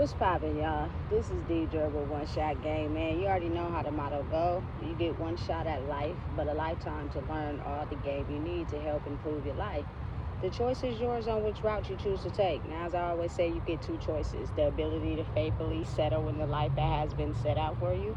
What's poppin', y'all? This is Deidre with One Shot Game, man. You already know how the motto go. You get one shot at life, but a lifetime to learn all the game you need to help improve your life. The choice is yours on which route you choose to take. Now, as I always say, you get two choices: the ability to faithfully settle in the life that has been set out for you,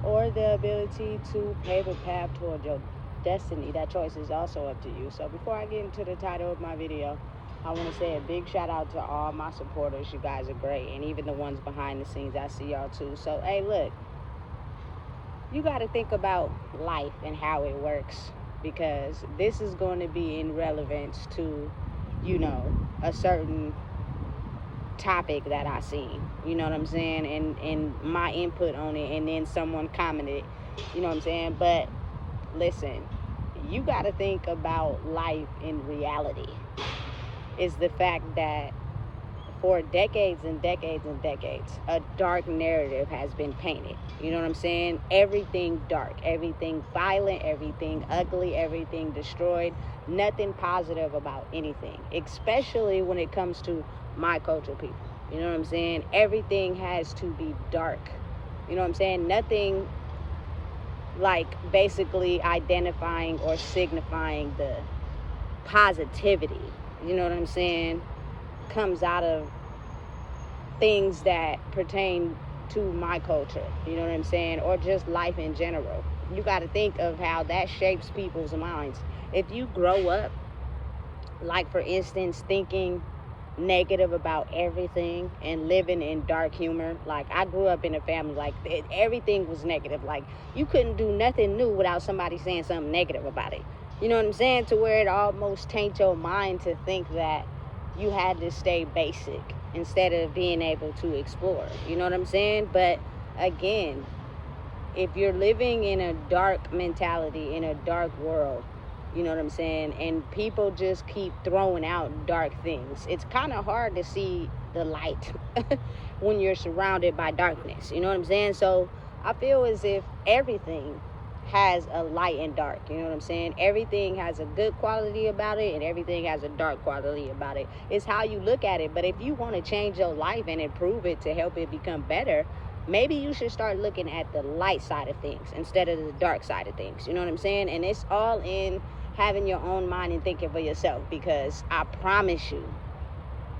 or the ability to pave a path toward your destiny. That choice is also up to you. So, before I get into the title of my video, I want to say a big shout out to all my supporters. You guys are great. And even the ones behind the scenes, I see y'all too. So, hey, look, you got to think about life and how it works, because this is going to be in relevance to, a certain topic that I seen. You know what I'm saying? And my input on it. And then someone commented, you know what I'm saying? But listen, you got to think about life in reality. Is the fact that for decades and decades and decades, a dark narrative has been painted. You know what I'm saying? Everything dark, everything violent, everything ugly, everything destroyed. Nothing positive about anything, especially when it comes to my culture people. You know what I'm saying? Everything has to be dark. You know what I'm saying? Nothing like basically identifying or signifying the positivity, you know what I'm saying, comes out of things that pertain to my culture, you know what I'm saying, or just life in general. You got to think of how that shapes people's minds. If you grow up, like for instance, thinking negative about everything and living in dark humor. Like, I grew up in a family like everything was negative. Like, you couldn't do nothing new without somebody saying something negative about it. You know what I'm saying? To where it almost taints your mind to think that you had to stay basic instead of being able to explore. You know what I'm saying? But again, if you're living in a dark mentality, in a dark world, you know what I'm saying, and people just keep throwing out dark things, it's kind of hard to see the light when you're surrounded by darkness. You know what I'm saying? So I feel as if everything has a light and dark. You know what I'm saying? Everything has a good quality about it, and everything has a dark quality about it. It's how you look at it. But if you want to change your life and improve it to help it become better, maybe you should start looking at the light side of things instead of the dark side of things. You know what I'm saying? And it's all in having your own mind and thinking for yourself, because I promise you,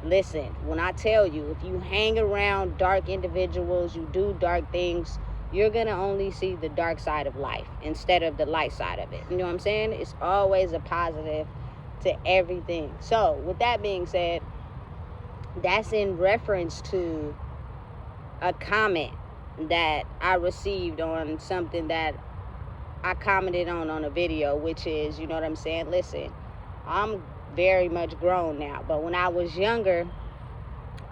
listen, when I tell you, if you hang around dark individuals, you do dark things, you're going to only see the dark side of life instead of the light side of it. You know what I'm saying? It's always a positive to everything. So with that being said, that's in reference to a comment that I received on something that I commented on a video, which is, you know what I'm saying? Listen, I'm very much grown now, but when I was younger,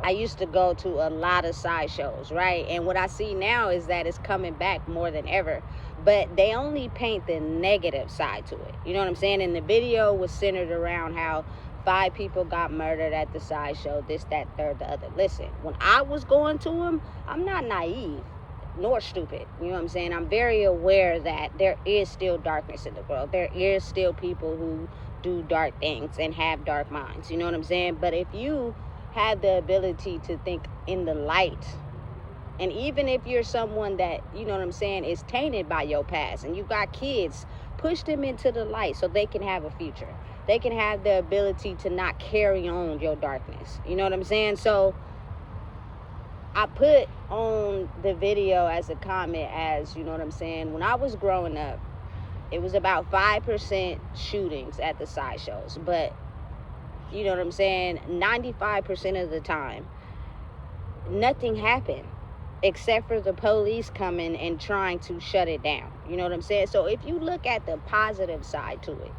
I used to go to a lot of sideshows, right? And what I see now is that it's coming back more than ever, but they only paint the negative side to it. You know what I'm saying? And the video was centered around how 5 people got murdered at the sideshow, this, that, third, the other. Listen, when I was going to them, I'm not naive nor stupid. You know what I'm saying? I'm very aware that there is still darkness in the world. There is still people who do dark things and have dark minds. You know what I'm saying? But if you have the ability to think in the light, and even if you're someone that, you know what I'm saying, is tainted by your past, and you got kids, push them into the light so they can have a future. They can have the ability to not carry on your darkness. You know what I'm saying? So I put on the video as a comment as, you know what I'm saying, when I was growing up, it was about 5% shootings at the sideshows. But, you know what I'm saying, 95% of the time, nothing happened except for the police coming and trying to shut it down. You know what I'm saying? So if you look at the positive side to it,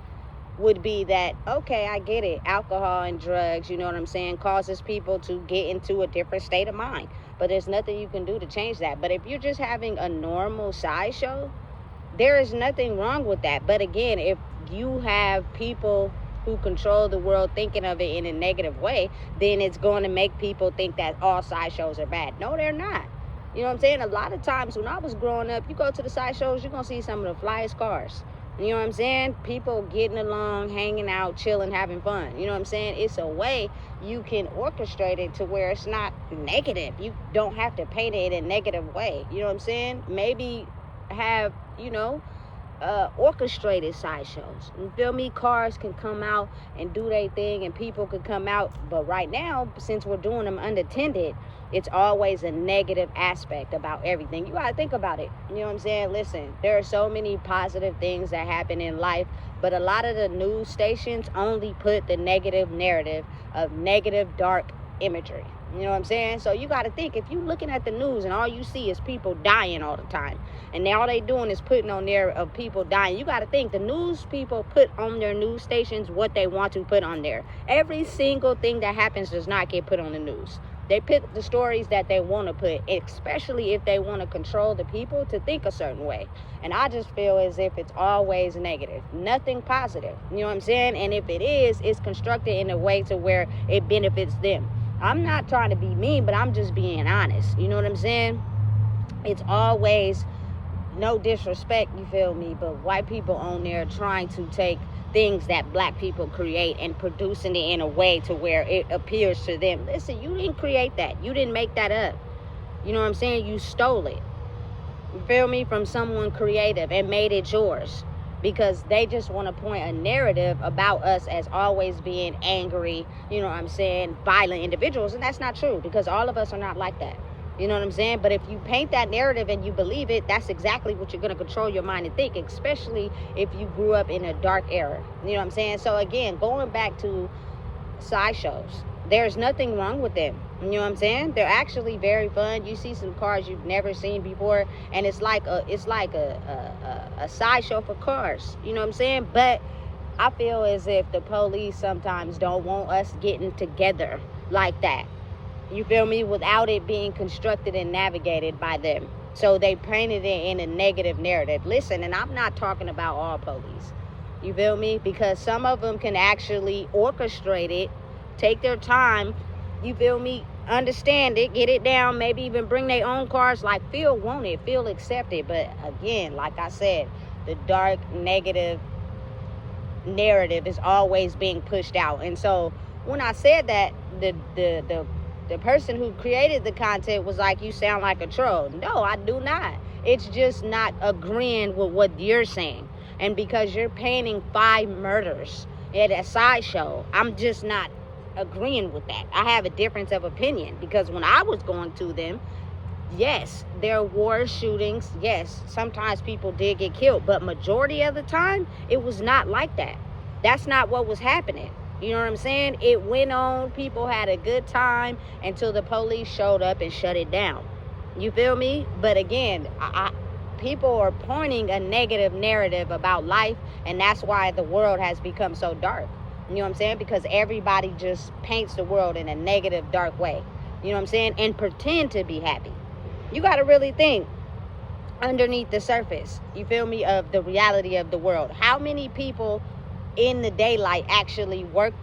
would be that, okay, I get it, alcohol and drugs, you know what I'm saying, causes people to get into a different state of mind, but there's nothing you can do to change that. But if you're just having a normal sideshow, there is nothing wrong with that. But again, if you have people who control the world thinking of it in a negative way, then it's going to make people think that all sideshows are bad. No, they're not. You know what I'm saying? A lot of times when I was growing up, you go to the sideshows, you're going to see some of the flyest cars. You know what I'm saying? People getting along, hanging out, chilling, having fun. You know what I'm saying? It's a way you can orchestrate it to where it's not negative. You don't have to paint it in a negative way. You know what I'm saying? Maybe have, orchestrated sideshows. You feel me? Cars can come out and do their thing, and people could come out. But right now, since we're doing them unattended, it's always a negative aspect about everything. You gotta think about it. You know what I'm saying? Listen, there are so many positive things that happen in life, but a lot of the news stations only put the negative narrative of negative, dark imagery. You know what I'm saying? So you got to think, if you looking at the news and all you see is people dying all the time, and all they doing is putting on there of people dying, you got to think the news people put on their news stations what they want to put on there. Every single thing that happens does not get put on the news. They put the stories that they want to put, especially if they want to control the people to think a certain way. And I just feel as if it's always negative, nothing positive. You know what I'm saying? And if it is, it's constructed in a way to where it benefits them. I'm not trying to be mean, but I'm just being honest. You know what I'm saying? It's always, no disrespect, you feel me, but white people on there trying to take things that black people create and producing it in a way to where it appears to them. Listen, you didn't create that. You didn't make that up. You know what I'm saying? You stole it. You feel me? From someone creative and made it yours. Because they just want to point a narrative about us as always being angry, you know what I'm saying, violent individuals. And that's not true, because all of us are not like that. You know what I'm saying? But if you paint that narrative and you believe it, that's exactly what you're going to control your mind and think, especially if you grew up in a dark era. You know what I'm saying? So again, going back to sideshows, there's nothing wrong with them. You know what I'm saying? They're actually very fun. You see some cars you've never seen before, and it's like a sideshow for cars. You know what I'm saying? But I feel as if the police sometimes don't want us getting together like that. You feel me? Without it being constructed and navigated by them. So they painted it in a negative narrative. Listen, and I'm not talking about all police. You feel me? Because some of them can actually orchestrate it, take their time, you feel me, understand it, get it down, maybe even bring their own cars, like feel wanted, feel accepted. But again, like I said, the dark negative narrative is always being pushed out. And so when I said that, the person who created the content was like, you sound like a troll. No, I do not. It's just not agreeing with what you're saying. And because you're painting 5 murders at a sideshow, I'm just not agreeing with that. I have a difference of opinion, because when I was going to them, yes, there were shootings. Yes, sometimes people did get killed, but majority of the time, it was not like that. That's not what was happening. You know what I'm saying? It went on. People had a good time until the police showed up and shut it down. You feel me? But again, people are pointing a negative narrative about life, and that's why the world has become so dark. You know what I'm saying? Because everybody just paints the world in a negative, dark way. You know what I'm saying? And pretend to be happy. You got to really think underneath the surface, you feel me, of the reality of the world. How many people in the daylight actually work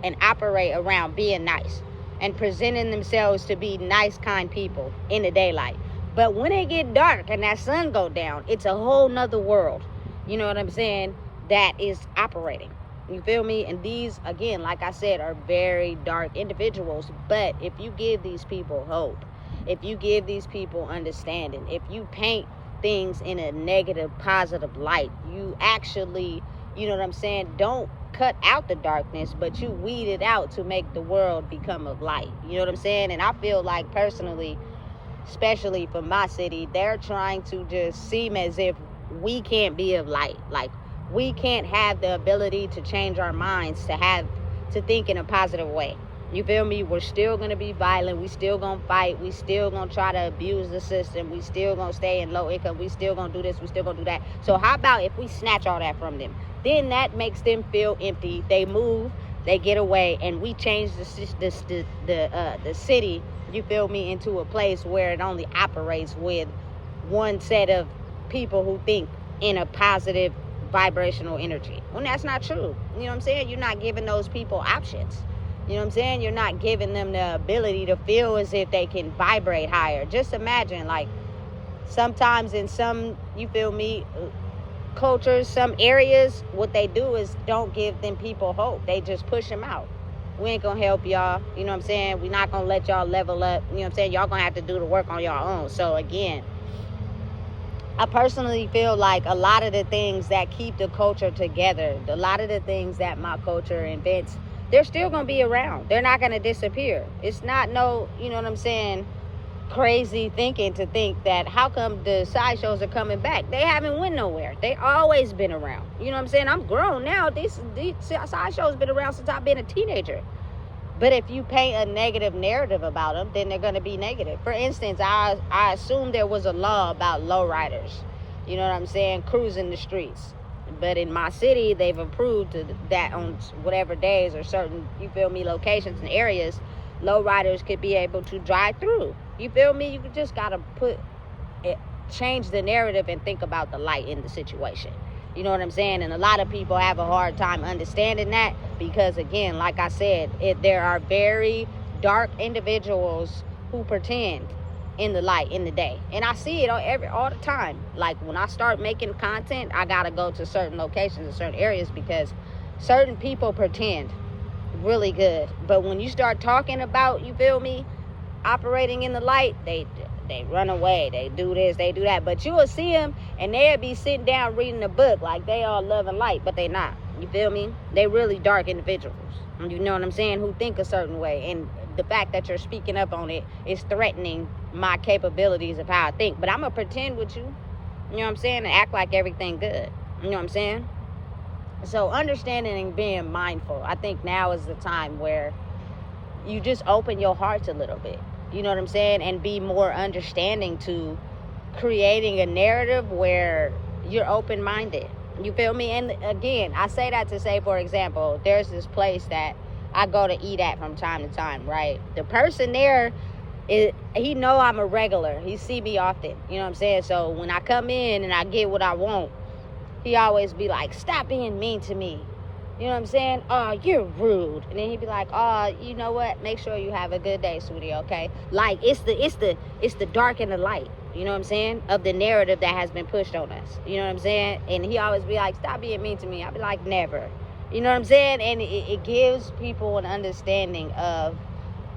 and operate around being nice and presenting themselves to be nice, kind people in the daylight? But when it get dark and that sun go down, it's a whole nother world. You know what I'm saying? That is operating. You feel me? And these, again, like I said, are very dark individuals. But if you give these people hope, if you give these people understanding, if you paint things in a negative, positive light, you actually, you know what I'm saying, don't cut out the darkness, but you weed it out to make the world become of light. You know what I'm saying? And I feel like personally, especially for my city, they're trying to just seem as if we can't be of light. Like, we can't have the ability to change our minds to think in a positive way. You feel me? We're still going to be violent. We still going to fight. We still going to try to abuse the system. We still going to stay in low income. We still going to do this. We still going to do that. So how about if we snatch all that from them? Then that makes them feel empty. They move, they get away, and we change the city, you feel me, into a place where it only operates with one set of people who think in a positive vibrational energy. Well, that's not true. You know what I'm saying? You're not giving those people options. You know what I'm saying? You're not giving them the ability to feel as if they can vibrate higher. Just imagine, like, sometimes in some, you feel me, cultures, some areas, what they do is don't give them people hope. They just push them out. We ain't gonna help y'all. You know what I'm saying? We're not gonna let y'all level up. You know what I'm saying? Y'all gonna have to do the work on your own. So again, I personally feel like a lot of the things that keep the culture together, a lot of the things that my culture invents, they're still going to be around. They're not going to disappear. It's not no, you know what I'm saying, crazy thinking to think that how come the sideshows are coming back? They haven't went nowhere. They always been around. You know what I'm saying? I'm grown now. These sideshows been around since I've been a teenager. But if you paint a negative narrative about them, then they're going to be negative. For instance, I assume there was a law about lowriders. You know what I'm saying? Cruising the streets. But in my city, they've approved that on whatever days or certain, you feel me, locations and areas, lowriders could be able to drive through. You feel me? You just got to change the narrative and think about the light in the situation. You know what I'm saying? And a lot of people have a hard time understanding that because, again, like I said, there are very dark individuals who pretend in the light, in the day. And I see it all the time. Like, when I start making content, I got to go to certain locations and certain areas because certain people pretend really good. But when you start talking about, you feel me, operating in the light, they run away, they do this, they do that. But you will see them and they'll be sitting down reading a book like they all love and light, but they not. You feel me? They really dark individuals. You know what I'm saying? Who think a certain way. And the fact that you're speaking up on it is threatening my capabilities of how I think. But I'm going to pretend with you, you know what I'm saying, and act like everything good. You know what I'm saying? So understanding and being mindful, I think now is the time where you just open your hearts a little bit. You know what I'm saying? And be more understanding to creating a narrative where you're open-minded. You feel me? And again, I say that to say, for example, there's this place that I go to eat at from time to time, right? The person there, he know I'm a regular. He see me often. You know what I'm saying? So when I come in and I get what I want, he always be like, stop being mean to me. You know what I'm saying? Oh, you're rude. And then he'd be like, oh, you know what? Make sure you have a good day, sweetie, okay? Like, it's the dark and the light, you know what I'm saying, of the narrative that has been pushed on us. You know what I'm saying? And he always be like, stop being mean to me. I'd be like, never. You know what I'm saying? And it gives people an understanding of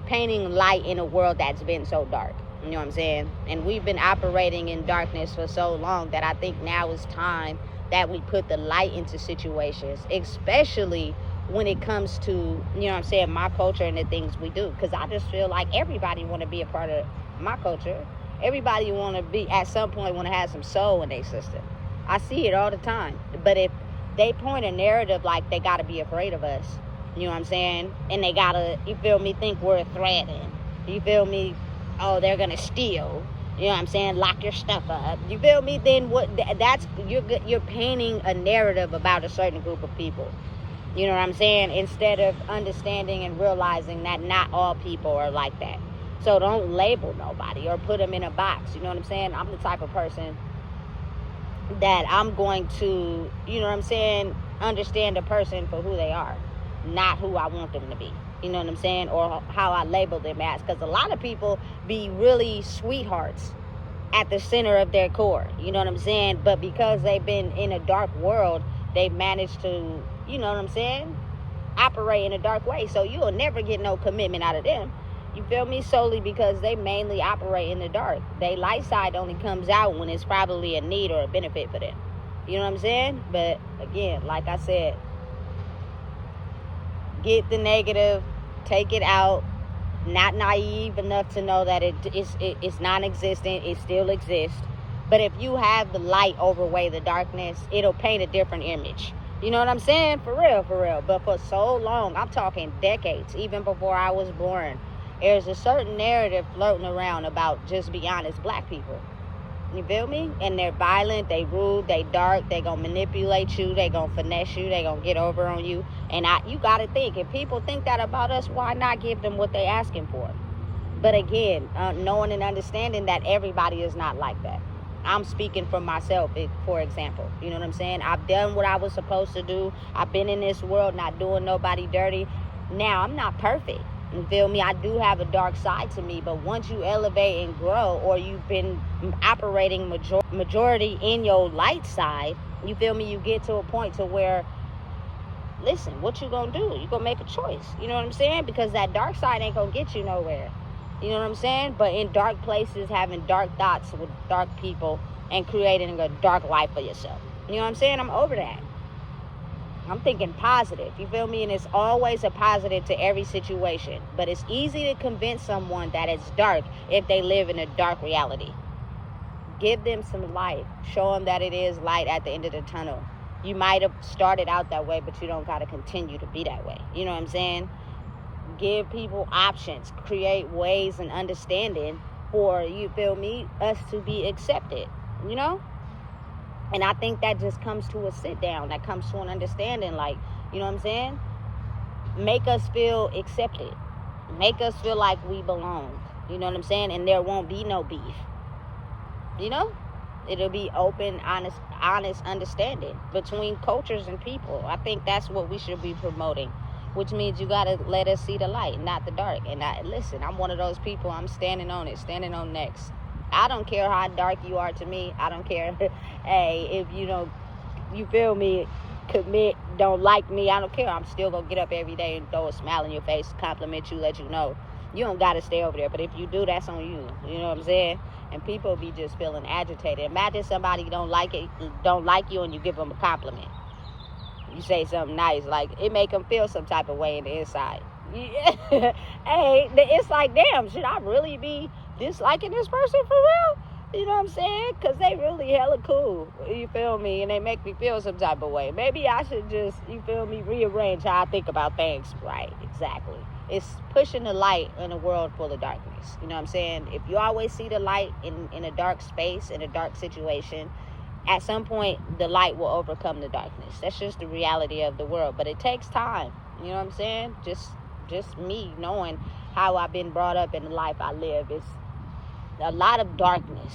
painting light in a world that's been so dark. You know what I'm saying? And we've been operating in darkness for so long that I think now is time that we put the light into situations, especially when it comes to, you know what I'm saying, my culture and the things we do. Because I just feel like everybody want to be a part of my culture. Everybody want to be, at some point, want to have some soul in their system. I see it all the time. But if they point a narrative like they got to be afraid of us, you know what I'm saying, and they got to, you feel me, think we're a threat, and you feel me, oh, they're going to steal, you know what I'm saying, lock your stuff up, you feel me, then what? That's, you're painting a narrative about a certain group of people, you know what I'm saying, instead of understanding and realizing that not all people are like that. So don't label nobody or put them in a box, you know what I'm saying. I'm the type of person that I'm going to, you know what I'm saying, understand a person for who they are, not who I want them to be. You know what I'm saying? Or how I label them as. Because a lot of people be really sweethearts at the center of their core. You know what I'm saying? But because they've been in a dark world, they've managed to, you know what I'm saying, operate in a dark way. So you'll never get no commitment out of them. You feel me? Solely because they mainly operate in the dark. They light side only comes out when it's probably a need or a benefit for them. You know what I'm saying? But again, like I said, get the negative, take it out. Not naive enough to know that it's non-existent. It still exists. But if you have the light overweigh the darkness, it'll paint a different image. You know what I'm saying? For real, for real. But for so long, I'm talking decades, even before I was born, there's a certain narrative floating around about, just be honest, black people. You feel me? And they're violent, they rude, they dark, they gonna manipulate you, they gonna finesse you, they gonna get over on you. And you gotta think, if people think that about us, why not give them what they asking for? But again, knowing and understanding that everybody is not like that. I'm speaking for myself, for example. You know what I'm saying? I've done what I was supposed to do. I've been in this world not doing nobody dirty. Now, I'm not perfect. You feel me? I do have a dark side to me, but once you elevate and grow, or you've been operating majority in your light side, you feel me? You get to a point to where, listen, what you gonna do? You gonna make a choice. You know what I'm saying? Because that dark side ain't gonna get you nowhere. You know what I'm saying? But in dark places, having dark thoughts with dark people and creating a dark life for yourself. You know what I'm saying? I'm over that. I'm thinking positive, you feel me? And it's always a positive to every situation. But it's easy to convince someone that it's dark if they live in a dark reality. Give them some light. Show them that it is light at the end of the tunnel. You might have started out that way, but you don't got to continue to be that way. You know what I'm saying? Give people options. Create ways and understanding for, you feel me, us to be accepted, you know? And I think that just comes to a sit down. That comes to an understanding, like, you know what I'm saying? Make us feel accepted. Make us feel like we belong. You know what I'm saying? And there won't be no beef. You know? It'll be open, honest understanding between cultures and people. I think that's what we should be promoting. Which means you got to let us see the light, not the dark. And listen, I'm one of those people. I'm standing on it, standing on next. I don't care how dark you are to me. I don't care, hey, if you don't, you feel me, commit, don't like me, I don't care. I'm still going to get up every day and throw a smile in your face, compliment you, let you know. You don't got to stay over there. But if you do, that's on you. You know what I'm saying? And people be just feeling agitated. Imagine somebody don't like you, and you give them a compliment. You say something nice, like, it make them feel some type of way in the inside. Yeah. Hey, it's like, damn, should I really be disliking this person for real? You know what I'm saying? Because they really hella cool, you feel me? And they make me feel some type of way. Maybe I should just, you feel me, rearrange how I think about things. Right, exactly. It's pushing the light in a world full of darkness. You know what I'm saying? If you always see the light in a dark space, in a dark situation, at some point, the light will overcome the darkness. That's just the reality of the world. But it takes time. You know what I'm saying? Just me knowing how I've been brought up in the life I live. It's a lot of darkness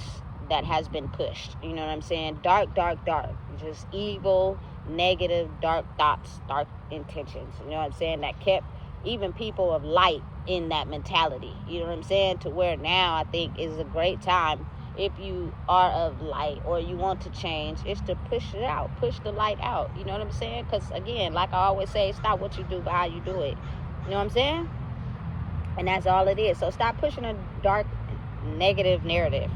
that has been pushed. You know what I'm saying? Dark. Just evil, negative, dark thoughts, dark intentions. You know what I'm saying? That kept even people of light in that mentality. You know what I'm saying? To where now I think is a great time, if you are of light or you want to change, is to push it out, push the light out. You know what I'm saying? Because again, like I always say, it's not what you do, but how you do it. You know what I'm saying? And that's all it is. So stop pushing a dark, negative narrative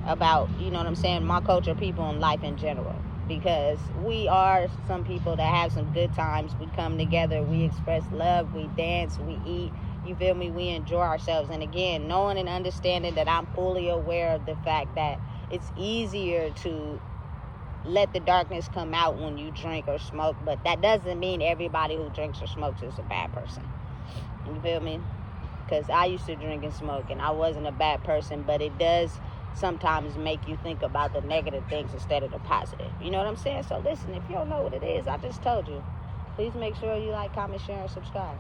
about, you know what I'm saying, my culture, people, and life in general. Because we are some people that have some good times. We come together, we express love, we dance, we eat. You feel me? We enjoy ourselves. And again, knowing and understanding that I'm fully aware of the fact that it's easier to let the darkness come out when you drink or smoke. But that doesn't mean everybody who drinks or smokes is a bad person. You feel me? Because I used to drink and smoke, and I wasn't a bad person. But it does sometimes make you think about the negative things instead of the positive. You know what I'm saying? So listen, if you don't know what it is, I just told you. Please make sure you like, comment, share, and subscribe.